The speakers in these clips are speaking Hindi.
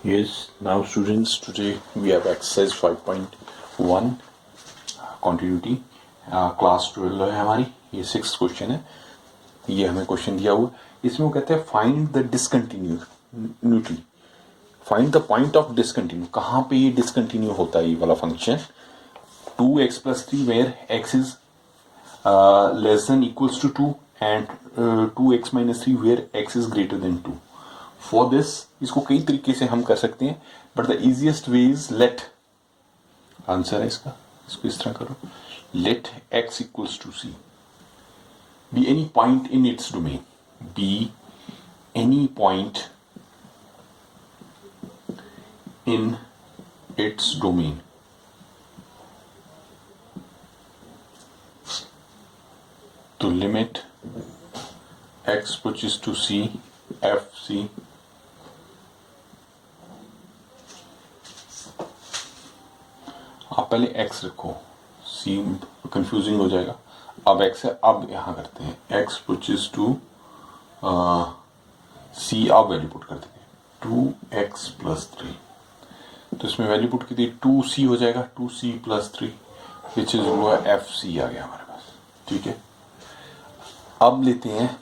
Yes, now students, today we have exercise 5.1 continuity class 12 है हमारी. ये 6th क्वेश्चन है. ये हमें क्वेश्चन दिया हुआ. इसमें वो कहते हैं find the discontinuity, find the point of discontinue. कहाँ पे ये डिसकंटिन्यू होता है ये वाला function. 2x plus 3 where x is less than equals to 2 and 2x minus 3 where x is greater than 2. For this इसको कई तरीके से हम कर सकते हैं, but the easiest way is let, answer है इसको इस तरह करो, let x equals to c be any point in its domain, be any point in its domain. तो limit x approaches to c F C आप पहले x रखो, c कंफ्यूजिंग हो जाएगा. अब x है, अब यहां करते हैं x पुचेस टू c. अब वैल्यू पुट कर देंगे 2x प्लस 3. तो इसमें वैल्यू पुट की थी 2c हो जाएगा, 2c प्लस 3 विच इज वो एफ सी आ गया हमारे पास. ठीक है, अब लेते हैं,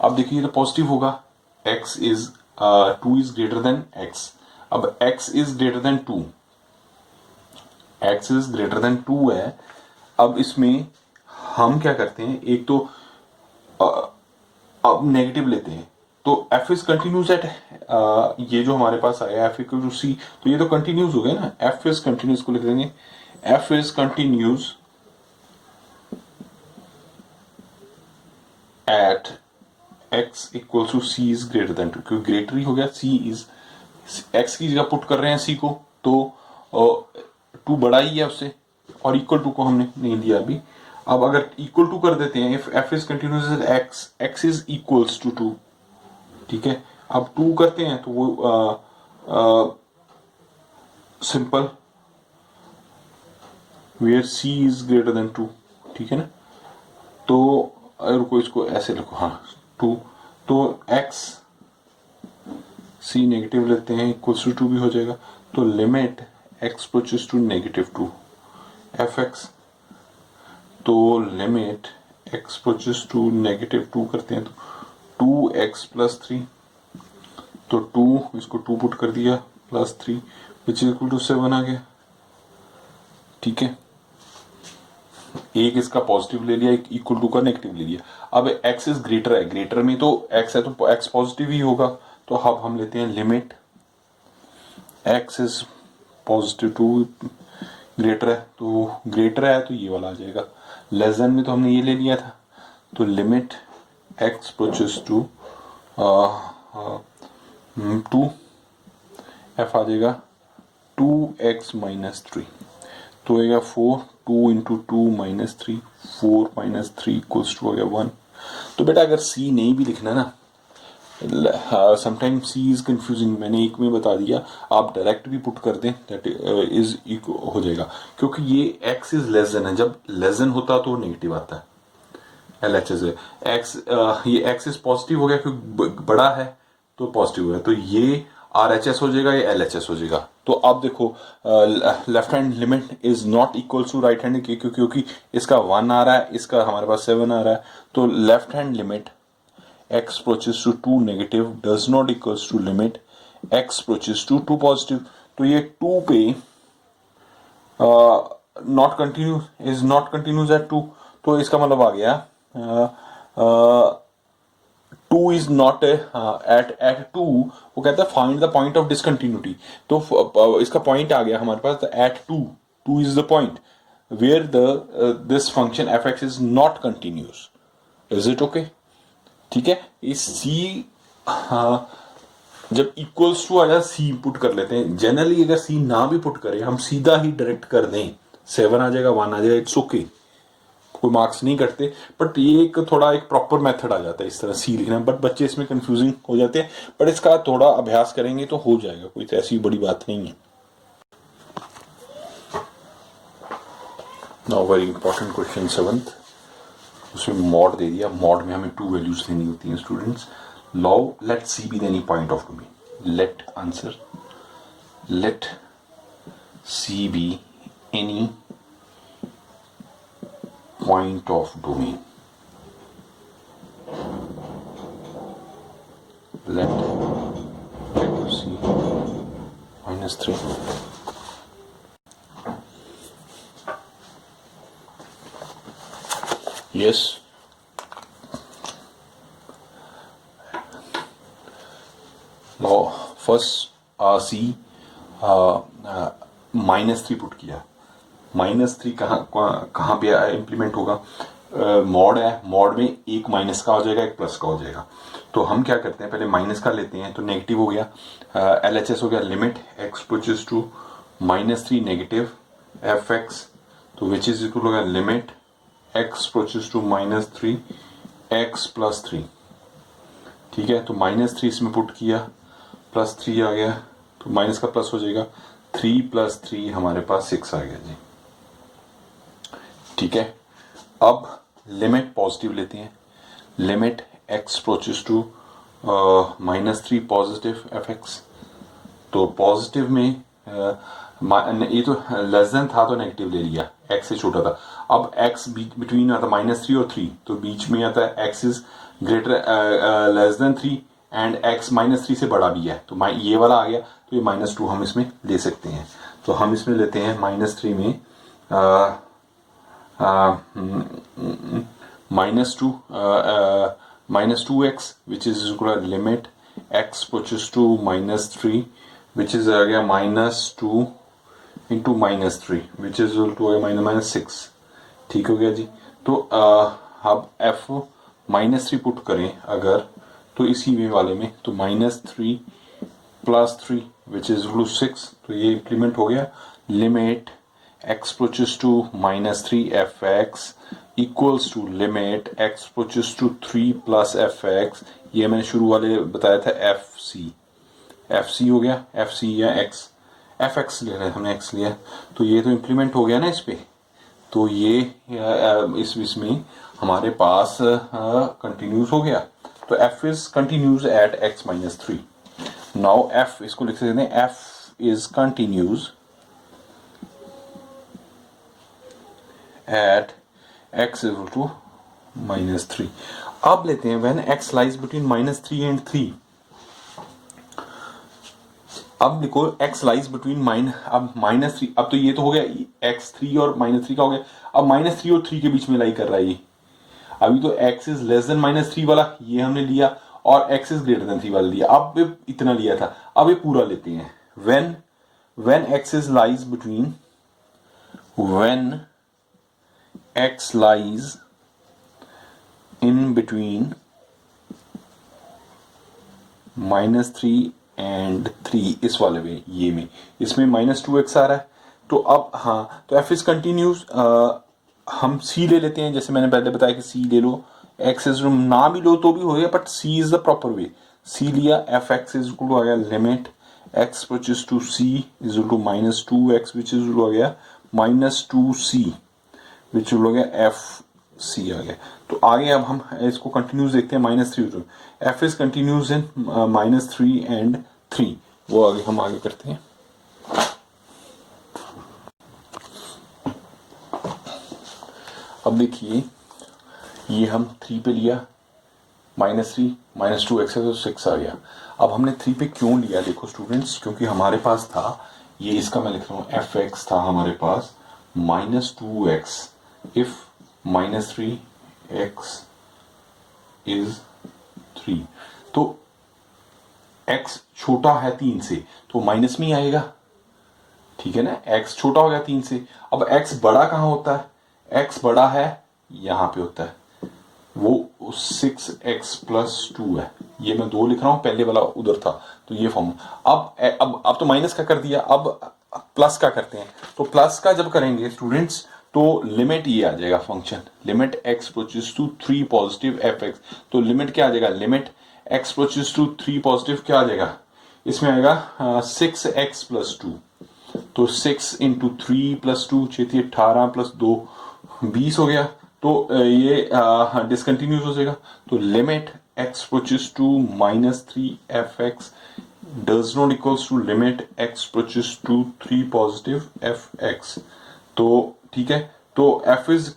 अब देखिए तो पॉजिटिव होगा, x is 2 is greater then x. अब x is greater than 2, x is greater than 2 है. अब इसमें हम क्या करते हैं, एक तो अब नेगेटिव लेते हैं, तो f इज कंटिन्यूस एट ये जो हमारे पास आया f इक्वल टू c, तो ये तो कंटिन्यूस हो गया ना. f इज कंटिन्यूस को लिख देंगे, f is continuous at x equal to c is greater than 2, क्योंकि ग्रेटर ही हो गया, c इज x की जगह पुट कर रहे हैं c को, तो 2 बड़ा ही है उससे, और इक्वल टू को हमने नहीं दिया अभी. अब अगर इक्वल टू कर देते हैं, if f is continuous x, x is equals to 2. ठीक है, अब 2 करते हैं तो वो simple where c is greater than 2. ठीक है ना, तो रुको इसको ऐसे लिखो, हाँ 2, तो x c नेगेटिव लेते हैं इक्वल्स टू 2 भी हो जाएगा. तो limit x approaches to negative 2 F X. तो limit x approaches to negative 2 करते हैं तो 2x प्लस 3, तो 2 इसको 2 पुट कर दिया plus 3 which is equal to 7 आ गया. ठीक है, एक इसका पॉजिटिव ले लिया, एक इक्वल टू का नेगेटिव ले लिया. अब x इज ग्रेटर है, ग्रेटर में तो x है तो x पॉजिटिव ही होगा. तो अब हम लेते हैं limit x is positive to greater है, तो ग्रेटर है तो ये वाला आ जाएगा. लेस देन में तो हमने ये ले लिया था, तो limit x approaches to 2 f आ जाएगा 2x माइनस 3. तो आएगा 4, 2 into 2 minus 3, 4 minus 3 equals to आ गया 1. तो बेटा अगर c नहीं भी लिखना ना, समटाइम c इज कंफ्यूजिंग, मैंने एक में बता दिया, आप डायरेक्ट भी पुट कर दें दैट इज हो जाएगा, क्योंकि ये x इज लेस देन है. जब लेस देन होता तो नेगेटिव आता है, LHS है. x ये x इज पॉजिटिव हो गया क्योंकि बड़ा है तो पॉजिटिव है, तो ये RHS हो जाएगा, ये LHS हो जाएगा. तो अब देखो left hand limit is not equal to right hand, क्योंकि इसका 1 आ रहा है, इसका हमारे पास 7 आ रहा है. तो left hand limit x approaches to 2 negative does not equals to limit x approaches to 2 positive. तो ये 2 पे not continuous is not continuous at 2, तो इसका मतलब आ गया 2 is not at 2. वो कहता है find the point of discontinuity. तो इसका पॉइंट आ गया हमारे पास at 2. 2 is the point where this function F X is not continuous. Is it okay? ठीक है, इस c जब इक्वल्स टू आ जाए c पुट कर लेते हैं. जनरली अगर c ना भी पुट करें, हम सीधा ही डायरेक्ट कर दें, 7 आ जाएगा, 1 आ जाएगा, इट्स ओके, कोई मार्क्स नहीं करते. बट ये एक थोड़ा एक प्रॉपर मेथड आ जाता है इस तरह c लिखना, बट बच्चे इसमें कंफ्यूजिंग हो जाते हैं. बट इसका थोड़ा अभ्यास करेंगे तो हो जाएगा, कोई तो ऐसी बड़ी बात नहीं है. Now very important question 7th, उसमें मॉड दे दिया. मॉड में हमें 2 वैल्यूज देनी होती हैं students. Law let C be any point of domain. Let answer let C be any point of domain. Let C minus 3. Yes. Now first C -3 put किया. -3 कहाँ पे इम्प्लीमेंट होगा? मॉड है, मॉड में एक माइनस का हो जाएगा, एक प्लस का हो जाएगा. तो हम क्या करते हैं, पहले माइनस का लेते हैं, तो नेगेटिव हो गया. LHS हो गया limit x approaches to -3 negative fx, तो विच इज इक्वल हो गया limit x approaches to -3 x plus 3. ठीक है, तो -3 इसमें पुट किया, +3 आ गया, तो माइनस का प्लस हो जाएगा. 3 + 3 हमारे पास 6 आ गया जी. ठीक है, अब लिमिट पॉजिटिव लेते हैं. Limit x approaches to -3 positive fx, तो पॉजिटिव में ये तो लेस देन था तो नेगेटिव ले लिया, x से छोटा था. अब x बिटवीन आता -3 और 3, तो बीच में आता है x is greater less than 3 and x -3 से बड़ा भी है, तो ये वाला आ गया, तो ये -2 हम इसमें ले सकते हैं. तो हम इसमें लेते हैं -3 में -2x which is limit x approaches to -3 which is आ गया -2 इंटू -3 विच इज -6. ठीक हो गया जी. तो अब f -3 पुट करें अगर, तो इसी वे वाले में, तो -3 + 3 विच इज 6, तो ये इम्प्लीमेंट हो गया. Limit x approaches to -3 fx equals to limit x approaches to 3 + fx, ये मैंने शुरू वाले बताया था fc हो गया. fc या x, fx ले रहे हैं हमने, x लिया, तो ये तो इम्प्लीमेंट हो गया ना इस पे. तो ये इसमें हमारे पास कंटिन्यूस हो गया. तो f is continuous at x -3. Now f इसको लिख सकते हैं, f is continuous at x = -3. अब लेते हैं when x lies between -3 and 3. अब देखो x लाइज बिटवीन अब -3, अब तो ये तो हो गया x 3 और -3 का हो गया. अब -3 और 3 के बीच में लाई कर रहा है ये. अभी तो x इज लेस देन -3 वाला ये हमने लिया, और x इज ग्रेटर देन 3 वाला लिया. अब इतना लिया था, अब ये पूरा लेते हैं. when x is lies between when x lies in between -3 and 3, इस वाले में, ये में, इसमें -2x आ रहा है. तो अब हाँ, तो f इज कंटिन्यूस. हम c ले लेते हैं, जैसे मैंने पहले बताया कि c ले लो, x इज ना भी लो तो भी हो गया, but c is the proper way. c लिया, fx इज इक्वल आ गया limit x approaches to c is equal to -2x which is equal आ गया -2c विच हो गया fc आ गया. तो आगे अब हम इसको कंटिन्यूस देखते हैं. -3 f is continuous in -3 and 3, वो आगे हम आगे करते हैं. अब देखिए, ये हम 3 पे लिया, -3 -2x है तो 6 आ गया. अब हमने 3 पे क्यों लिया, देखो स्टूडेंट्स, क्योंकि हमारे पास था ये, इसका मैं लिख रहा हूँ fx था हमारे पास -2x इफ -3x इज 3. तो x छोटा है 3 से तो माइनस में ही आएगा. ठीक है ना, x छोटा हो गया 3 से. अब x बड़ा कहाँ होता है, x बड़ा है यहां पे होता है, वो 6x + 2 है. ये मैं 2 लिख रहा हूं, पहले वाला उधर था, तो ये फॉर्म. अब तो माइनस का कर दिया, अब प्लस का करते हैं. तो प्लस का जब करेंगे स्टूडेंट्स, तो लिमिट ये आ जाएगा function, limit x approaches to 3 positive fx. तो लिमिट क्या आ जाएगा, limit x approaches to 3 positive क्या आ जाएगा, इसमें आएगा 6x + 2. तो 6 × 3 + 2 18 + 2 20 हो गया. तो ये डिसकंटिन्यूस हो जाएगा. तो limit x approaches to -3 fx does not equals to limit x approaches to 3 positive fx। तो ठीक है, तो f is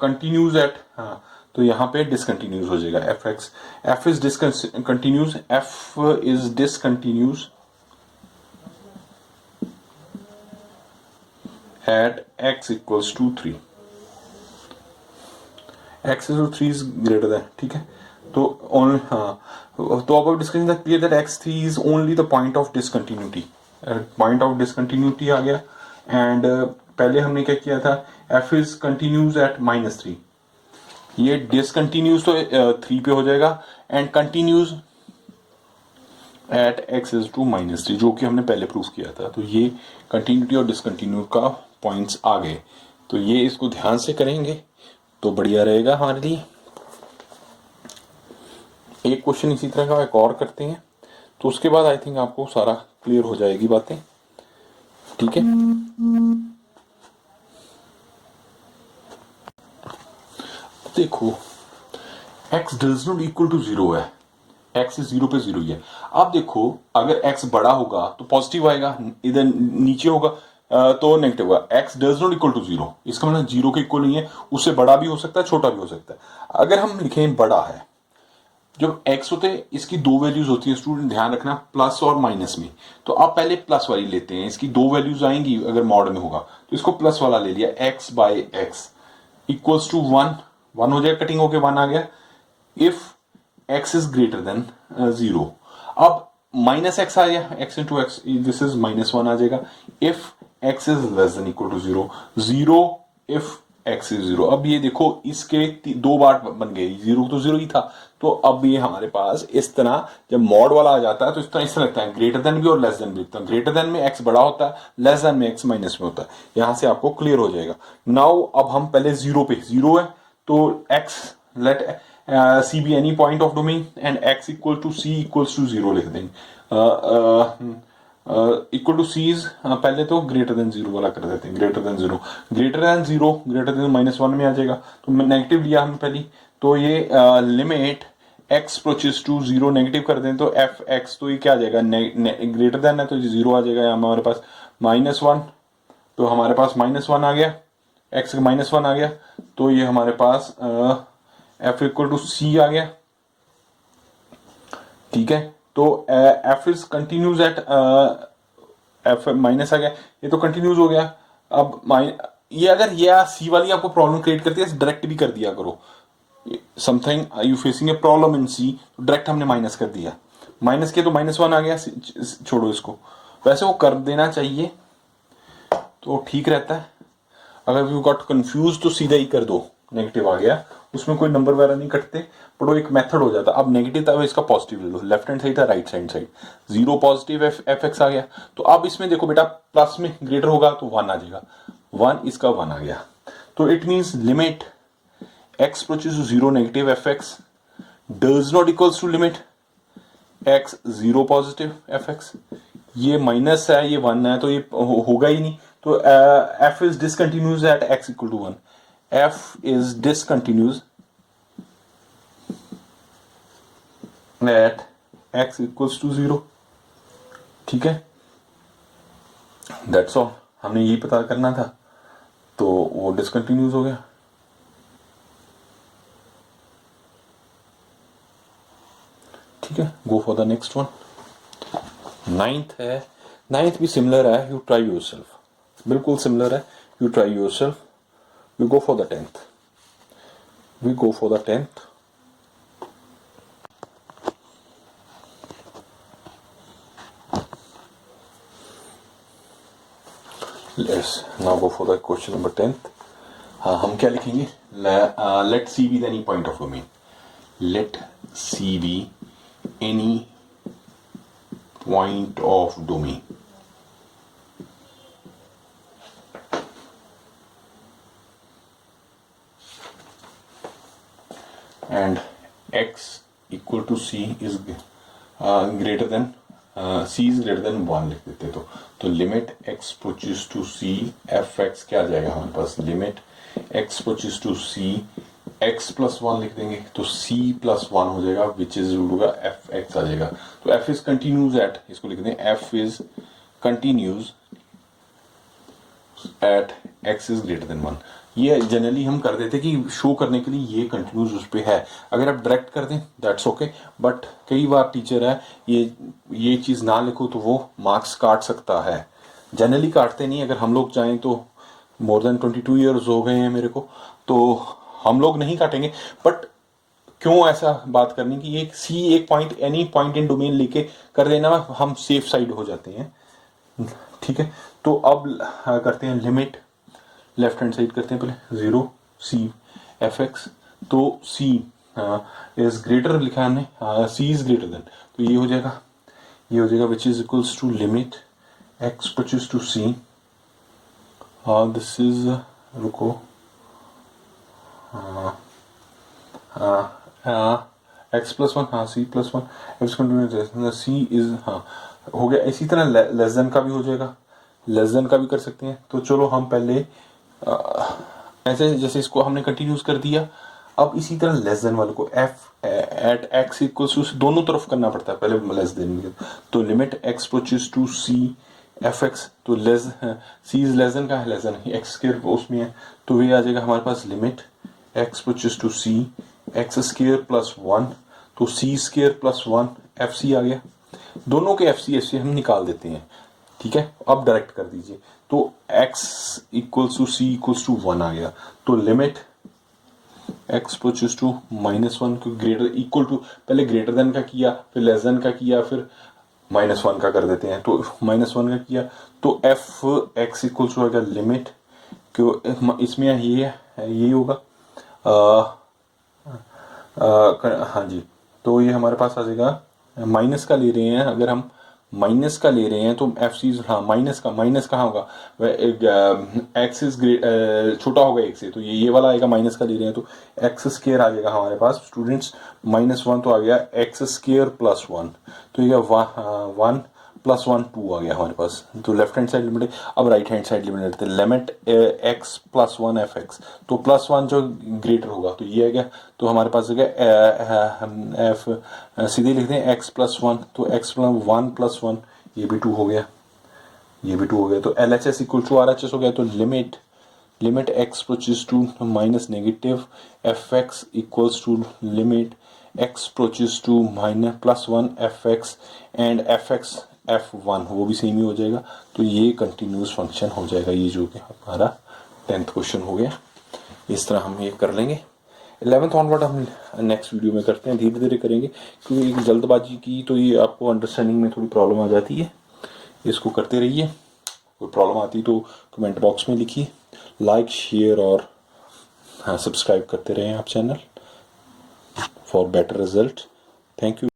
continues at, हाँ तो यहाँ पे discontinuous हो जाएगा fx, f is discontinuous, f is discontinuous at x equals to 3, x is to 3 is greater than, ठीक है। तो ओनली, हाँ तो अब discussion that clear that x3 is only the point of discontinuity, point of discontinuity आ गया। एंड पहले हमने क्या किया था, f इज कंटिन्यूज एट -3, ये डिसकंटिन्यूज तो 3 पे हो जाएगा and continues at x is to -3, जो कि हमने पहले प्रूफ किया था। तो ये कंटिन्यूटी और डिसकंटिन्यू का पॉइंट्स आ गए, तो ये इसको ध्यान से करेंगे तो बढ़िया रहेगा हमारे लिए। एक क्वेश्चन इसी तरह का एक और करते हैं, तो उसके बाद आई थिंक आपको सारा क्लियर हो जाएगी बातें, ठीक है। देखो x does not equal to 0 है, x 0 पे 0 ही है। अब देखो अगर x बड़ा होगा तो पॉजिटिव आएगा, इधर नीचे होगा तो नेगेटिव होगा। x does not equal to 0, इसका मतलब 0 के इक्वल नहीं है, उससे बड़ा भी हो सकता है छोटा भी हो सकता है। अगर हम लिखें बड़ा है, जब x होते हैं इसकी दो वैल्यूज होती है, स्टूडेंट ध्यान रखना प्लस और माइनस में, तो आप पहले प्लस वाली लेते हैं, इसकी दो वैल्यूज आएंगी अगर मॉड में होगा तो इसको प्लस वाला ले लिया, x by X equals to 1, 1 हो जाएगा, कटिंग होके 1 आ गया। If x is greater than 0, अब माइनस एक्स आ गया, x into X, this is -1 आ जाएगा। If x is less than equal to 0, 0 if x is 0। अब ये देखो इसके दो बार बन गए, 0 तो 0 ही था, तो अब ये हमारे पास इस तरह जब मॉड वाला आ जाता है तो इस तरह इससे लगता है ग्रेटर देन भी और लेस देन भी लिखता है। ग्रेटर देन में x बड़ा होता है, लेस देन में x माइनस में होता है, यहां से आपको क्लियर हो जाएगा। नाउ अब हम पहले 0 पे, 0 है तो x let c be any point of domain and x equal to c equals to 0 लिख देंगे। इक्वल टू सी इज, पहले तो ग्रेटर देन 0 वाला कर देते हैं, greater than 0, greater than 0 greater than -1 में आ जाएगा, तो नेगेटिव लिया हमने पहली, तो ये limit x approaches to 0 negative कर दें तो एफ एक्स, तो ये क्या आ जाएगा, ग्रेटर देन है तो 0 आ जाएगा, यहाँ हमारे पास -1, तो हमारे पास -1 आ गया, x -1 आ गया, तो ये हमारे पास f इक्वल टू c आ गया, ठीक है। तो f is continues at f minus आ गया, ये तो कंटिन्यूज हो गया। अब ये अगर ये सी वाली आपको प्रॉब्लम क्रिएट करती है, डायरेक्ट भी कर दिया करो, something you facing a problem in C, तो डायरेक्ट हमने माइनस कर दिया, माइनस किया तो -1 आ गया, छोड़ो इसको, वैसे वो कर देना चाहिए तो ठीक रहता है। अगर यू गॉट कंफ्यूज तो सीधा ही कर दो, नेगेटिव आ गया, उसमें कोई नंबर वगैरह नहीं कटते, बट वो एक मेथड हो जाता। अब नेगेटिव था, इसका पॉजिटिव ले लो, लेफ्ट हैंड साइड था right hand side, 0 positive F X आ गया, तो अब इसमें देखो बेटा प्लस में ग्रेटर होगा तो 1 आ जाएगा, 1 इसका 1 आ गया, तो it means limit x approaches to 0 negative fx does not equals to limit x 0 positive fx। ये माइनस है, ये 1 है, तो ये होगा ही नहीं, तो f is discontinuous at x equal to 1, f is discontinuous at x equals to 0, ठीक है। दैट्स ऑल, हमने यही पता करना था, तो वो डिसकंटिन्यूज हो गया। ठीक है, go for the next one. Ninth है, नाइन्थ भी सिमिलर है, यू ट्राई योरसेल्फ, बिल्कुल सिमिलर है, you try yourself. We go for the tenth, we go for the tenth. Let's now go for the question number 10th। हाँ, हम क्या लिखेंगे, let C be the any point of domain, let C be any point of domain, and x equal to c is greater than c is greater than 1 लिख देते तो limit x approaches to c f x क्या आ जाएगा हमारे पास, limit x approaches to c x plus one लिख देंगे तो c प्लस वन हो जाएगा विच इज होगा एफ एक्स आ जाएगा। तो f इज कंटिन्यूज एट, इसको लिख दें f is continues at x is greater than one. ये जनरली हम कर देते कि शो करने के लिए ये कंटिन्यूज उस पर है, अगर आप डायरेक्ट कर दें दैट्स ओके, बट कई बार टीचर है ये चीज़ ना लिखो तो वो मार्क्स काट सकता है। जनरली काटते नहीं, अगर हम लोग चाहें तो मोर देन 22 ईयर्स हो गए हैं मेरे को, तो हम लोग नहीं काटेंगे, बट क्यों ऐसा बात करनी कि एक सी एक पॉइंट एनी पॉइंट इन डोमेन लेके कर देना, हम सेफ साइड हो जाते हैं, ठीक है। तो अब करते हैं लिमिट, लेफ्ट हैंड साइड करते हैं पहले 0 सी एफ एक्स, तो सी इज ग्रेटर लिखा है हमने, सी इज ग्रेटर देन, तो ये हो जाएगा which is equals to limit X approaches to C, this is रुको एक्स प्लस वन, हाँ C plus one X continuous C is, हाँ हो गया। इसी तरह लेस देन का भी हो जाएगा, लेस देन का भी कर सकते हैं। तो चलो हम पहले ऐसे जैसे इसको हमने कंटिन्यूस कर दिया, अब इसी तरह लेस देन वाले को F at X equals to, दोनों तरफ करना पड़ता है पहले लेस देन, तो limit X approaches to C F X, तो less C is less than का है, लेस देन एक्स स्क्वायर उसमें है, तो ये आ जाएगा हमारे पास limit X approaches to C X square plus one, तो C square plus one F C आ गया। दोनों के एफ सी हम निकाल देते हैं, ठीक है। अब डायरेक्ट कर दीजिए, तो x equals to C equals to one आ गया, तो limit x approaches to minus one, greater equal to, पहले ग्रेटर देन का किया, फिर लेस देन का किया, फिर माइनस वन का कर देते हैं, तो माइनस वन का किया, तो एफ एक्स इक्वल्स टू आ गया लिमिट, क्यों इसमें ये होगा हाँ जी, तो ये हमारे पास आ जाएगा, माइनस का ले रहे हैं, अगर हम माइनस का ले रहे हैं तो एफ सी, हाँ माइनस कहाँ होगा, एक्स इज छोटा होगा एक से, तो ये वाला आएगा, माइनस का ले रहे हैं तो एक्स स्क्वायर आ जाएगा हमारे पास स्टूडेंट्स, माइनस वन तो आ गया एक्स स्क्वायर प्लस वन, तो ये वन प्लस वन टू आ गया हमारे पास, तो लेफ्ट हैंड साइड लिमिट। अब राइट हैंड साइड लिमिट लेते हैं, limit x plus one F X, तो प्लस वन जो ग्रेटर होगा तो ये आ गया, तो हमारे पास आ गया एफ, सीधे लिखते हैं एक्स प्लस वन, तो x plus one plus one, ये भी टू हो गया, ये भी टू हो गया, तो L H S equal to R H S हो गया, तो limit X approaches to minus negative F X equals to limit X approaches to minus plus one F X and F X F one, वो भी सेम ही हो जाएगा, तो ये कंटिन्यूस फंक्शन हो जाएगा, ये जो कि हमारा 10th क्वेश्चन हो गया। इस तरह हम ये कर लेंगे। 11th ऑनवर्ड हम नेक्स्ट वीडियो में करते हैं, धीरे धीरे करेंगे, क्योंकि एक जल्दबाजी की तो ये आपको अंडरस्टैंडिंग में थोड़ी प्रॉब्लम आ जाती है, इसको करते रहिए, कोई प्रॉब्लम आती तो कमेंट बॉक्स में लिखिए, लाइक शेयर और हाँ सब्सक्राइब करते रहें आप channel for better result. Thank you.